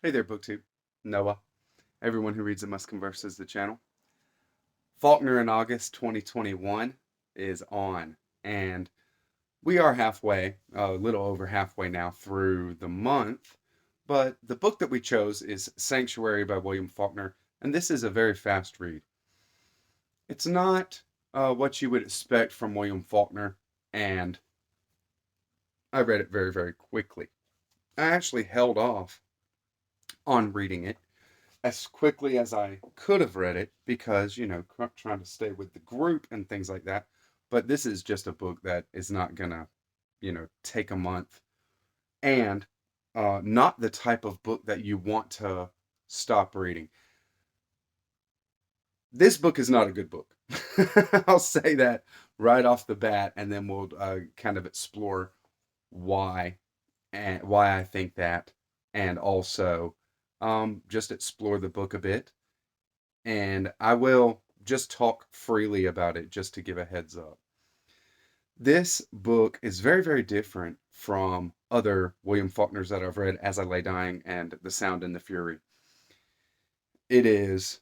Hey there, BookTube. Noah. Everyone who reads it must converse is the channel. Faulkner in August 2021 is on, and we are halfway, a little over halfway now through the month. But the book that we chose is Sanctuary by William Faulkner, and this is a very fast read. It's not what you would expect from William Faulkner, and I read it very, very quickly. I actually held off on reading it as quickly as I could have read it because, trying to stay with the group and things like that. But this is just a book that is not going to, take a month and not the type of book that you want to stop reading. This book is not a good book. I'll say that right off the bat, and then we'll kind of explore why and why I think that, and also just explore the book a bit. And I will just talk freely about it just to give a heads up. This book is very, very different from other William Faulkners that I've read, As I Lay Dying and The Sound and the Fury. It is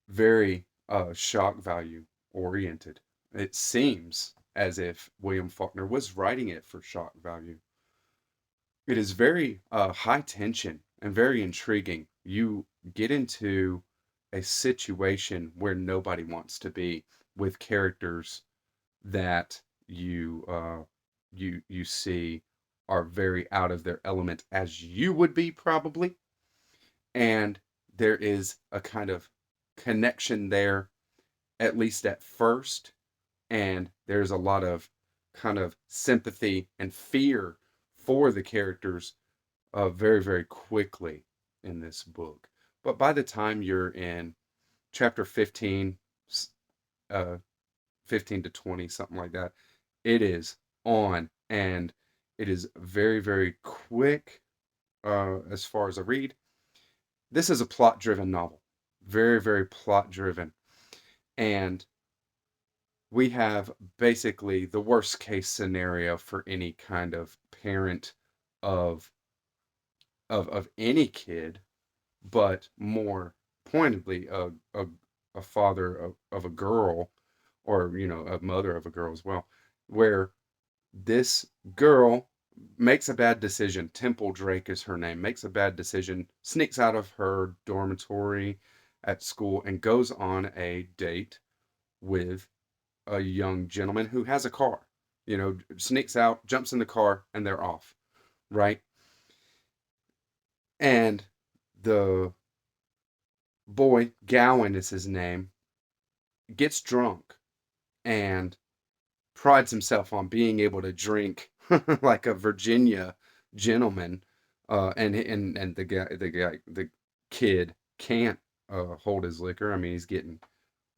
very shock value oriented. It seems as if William Faulkner was writing it for shock value. It is very high tension and very intriguing. You get into a situation where nobody wants to be with characters that you see are very out of their element as you would be probably, and there is a kind of connection there, at least at first, and there's a lot of kind of sympathy and fear for the characters very, very quickly in this book. But by the time you're in chapter 15, uh, 15 to 20, something like that, it is on, and it is very, very quick as far as a read. This is a plot driven novel, very, very plot driven. And we have basically the worst case scenario for any kind of parent of any kid, but more pointedly a father of a girl, or a mother of a girl as well, where this girl makes a bad decision. Temple Drake is her name. Makes a bad decision, sneaks out of her dormitory at school and goes on a date with a young gentleman who has a car. Sneaks out, jumps in the car, and they're off, right? And the boy, Gowan is his name, gets drunk and prides himself on being able to drink like a Virginia gentleman, and the kid can't hold his liquor. I mean, he's getting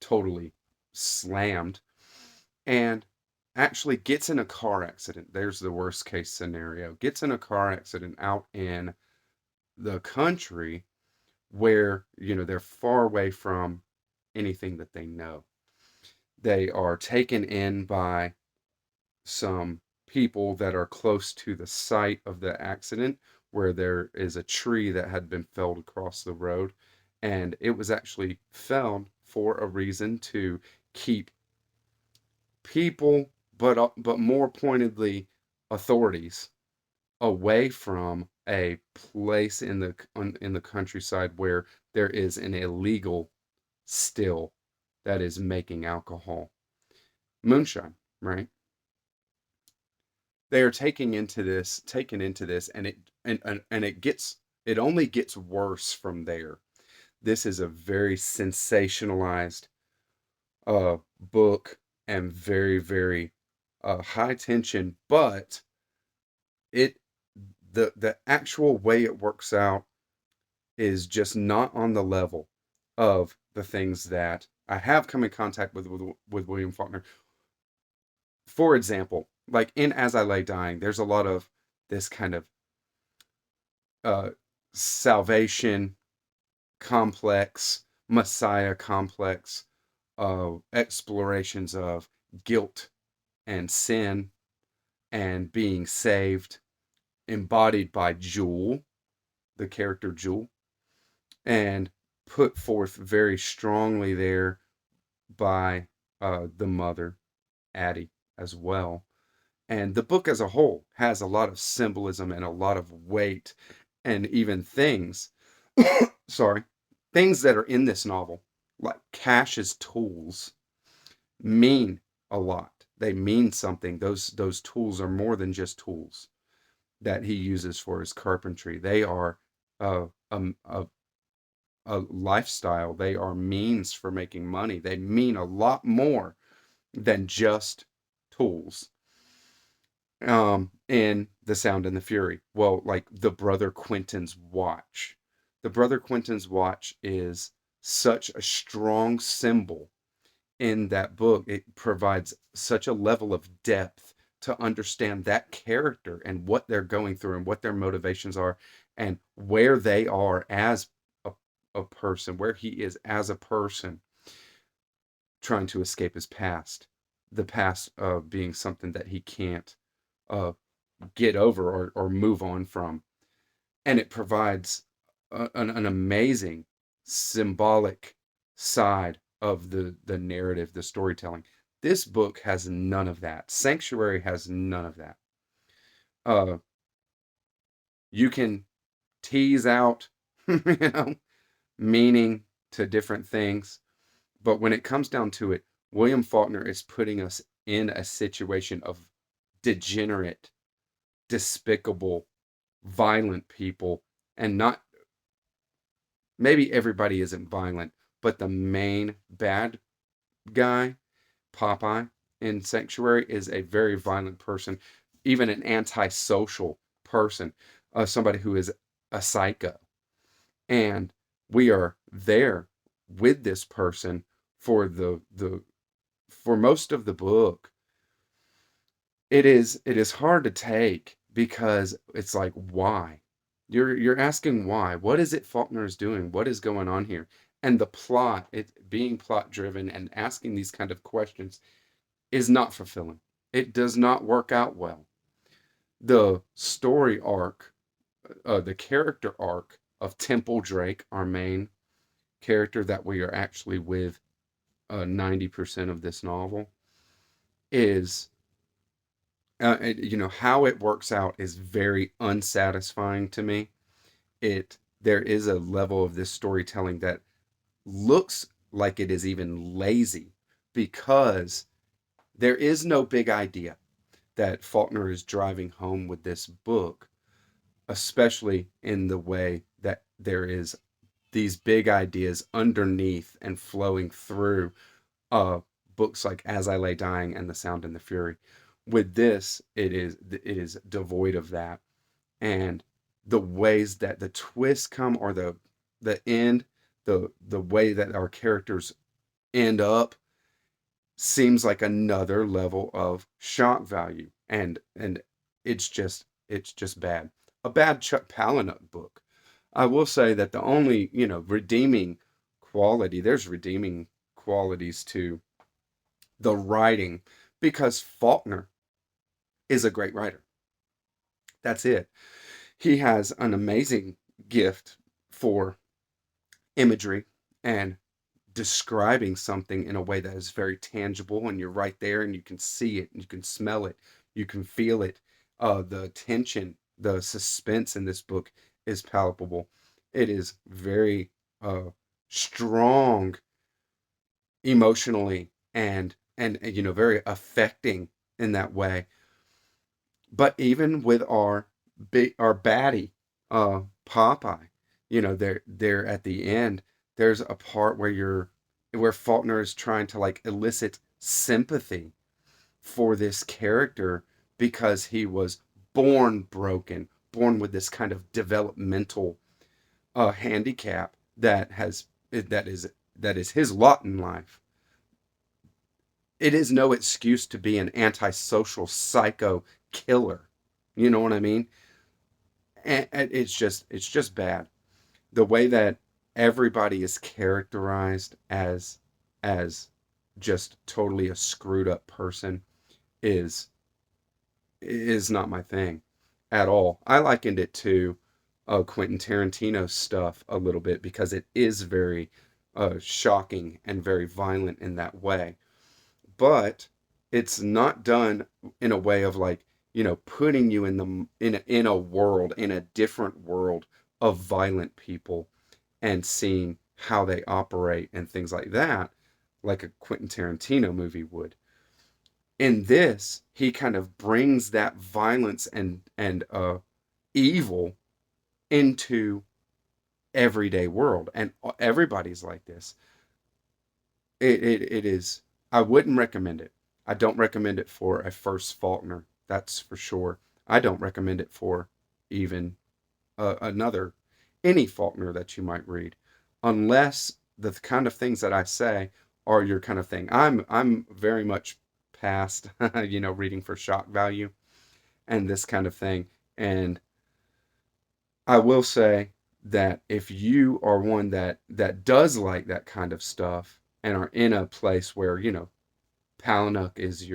totally slammed, and actually gets in a car accident. There's the worst case scenario. Gets in a car accident out in the country where they're far away from anything that they know. They are taken in by some people that are close to the site of the accident, where there is a tree that had been felled across the road, and it was actually felled for a reason to keep people, but more pointedly authorities, away from a place in the countryside where there is an illegal still that is making alcohol, moonshine, right? They are taken into this, and it only gets worse from there. This is a very sensationalized book, and very, very high tension, but it the actual way it works out is just not on the level of the things that I have come in contact with William Faulkner. For example, like in As I Lay Dying, there's a lot of this kind of uh, salvation complex, Messiah complex, explorations of guilt and sin and being saved, embodied by Jewel, the character Jewel, and put forth very strongly there by the mother, Addie, as well. And the book as a whole has a lot of symbolism and a lot of weight, and even things, sorry, things that are in this novel, like Cash's tools, mean a lot. They mean something. Those tools are more than just tools that he uses for his carpentry. They are a, a lifestyle. They are means for making money. They mean a lot more than just tools. In The Sound and the Fury, well, like the Brother Quentin's watch. The Brother Quentin's watch is such a strong symbol in that book. It provides such a level of depth to understand that character and what they're going through and what their motivations are and where they are as a, a person, where he is as a person trying to escape his past. The past being something that he can't uh, get over or move on from. And it provides an amazing symbolic side of the narrative, the storytelling. This book has none of that. Sanctuary has none of that. Uh, you can tease out, you know, meaning to different things, but when it comes down to it, William Faulkner is putting us in a situation of degenerate, despicable, violent people, and not, maybe everybody isn't violent, but the main bad guy, Popeye, in Sanctuary is a very violent person, even an antisocial person, somebody who is a psycho. And we are there with this person for the for most of the book. It is hard to take because it's like, why? You're asking why. What is it Faulkner is doing? What is going on here? And the plot, it being plot driven and asking these kind of questions is not fulfilling. It does not work out well. The story arc, the character arc of Temple Drake, our main character that we are actually with 90% of this novel, is how it works out is very unsatisfying to me. There is a level of this storytelling that looks like it is even lazy because there is no big idea that Faulkner is driving home with this book, especially in the way that there is these big ideas underneath and flowing through uh, books like As I Lay Dying and The Sound and the Fury. With this, it is devoid of that, and the ways that the twists come, or the end, the way that our characters end up, seems like another level of shock value, and it's just bad. A bad Chuck Palahniuk book. I will say that the only, redeeming quality, there's redeeming qualities to the writing, because Faulkner is a great writer. That's it. He has an amazing gift for imagery and describing something in a way that is very tangible, and you're right there and you can see it and you can smell it, you can feel it. The tension, the suspense in this book is palpable. It is very strong emotionally, and very affecting in that way. But even with our baddie, Popeye, there at the end, there's a part where Faulkner is trying to like elicit sympathy for this character because he was born broken, born with this kind of developmental handicap that is his lot in life. It is no excuse to be an antisocial psycho killer. You know what I mean? And it's just bad. The way that everybody is characterized as just totally a screwed up person is is not my thing at all. I likened it to Quentin Tarantino stuff a little bit because it is very shocking and very violent in that way. But it's not done in a way of like, putting you in a world, in a different world of violent people and seeing how they operate and things like that, like a Quentin Tarantino movie would. In this, he kind of brings that violence and evil into everyday world, and everybody's like this. It is. I wouldn't recommend it. I don't recommend it for a first Faulkner. That's for sure. I don't recommend it for even another any Faulkner that you might read, unless the kind of things that I say are your kind of thing. I'm very much past reading for shock value and this kind of thing. And I will say that if you are one that does like that kind of stuff and are in a place where Palinuk is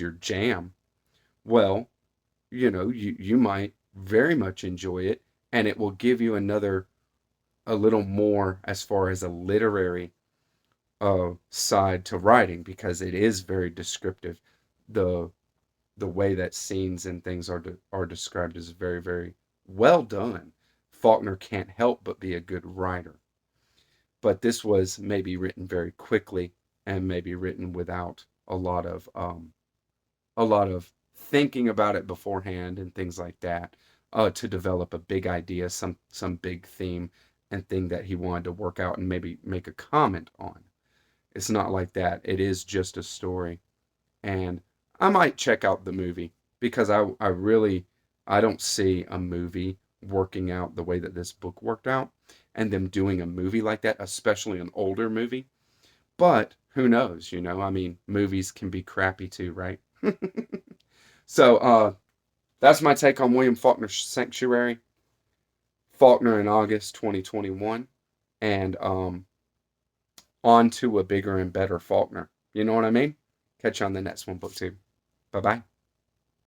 your jam, well, you might very much enjoy it, and it will give you a little more as far as a literary side to writing, because it is very descriptive. The the way that scenes and things are described is very, very well done. Faulkner can't help but be a good writer, but this was maybe written very quickly and maybe written without a lot of thinking about it beforehand and things like that, to develop a big idea, some big theme and thing that he wanted to work out and maybe make a comment on. It's not like that. It is just a story, and I might check out the movie because I really I don't see a movie working out the way that this book worked out, and them doing a movie like that, especially an older movie. But who knows? I mean, movies can be crappy too, right? So that's my take on William Faulkner's Sanctuary, Faulkner in August 2021, and on to a bigger and better Faulkner. You know what I mean? Catch you on the next one, book two. Bye bye.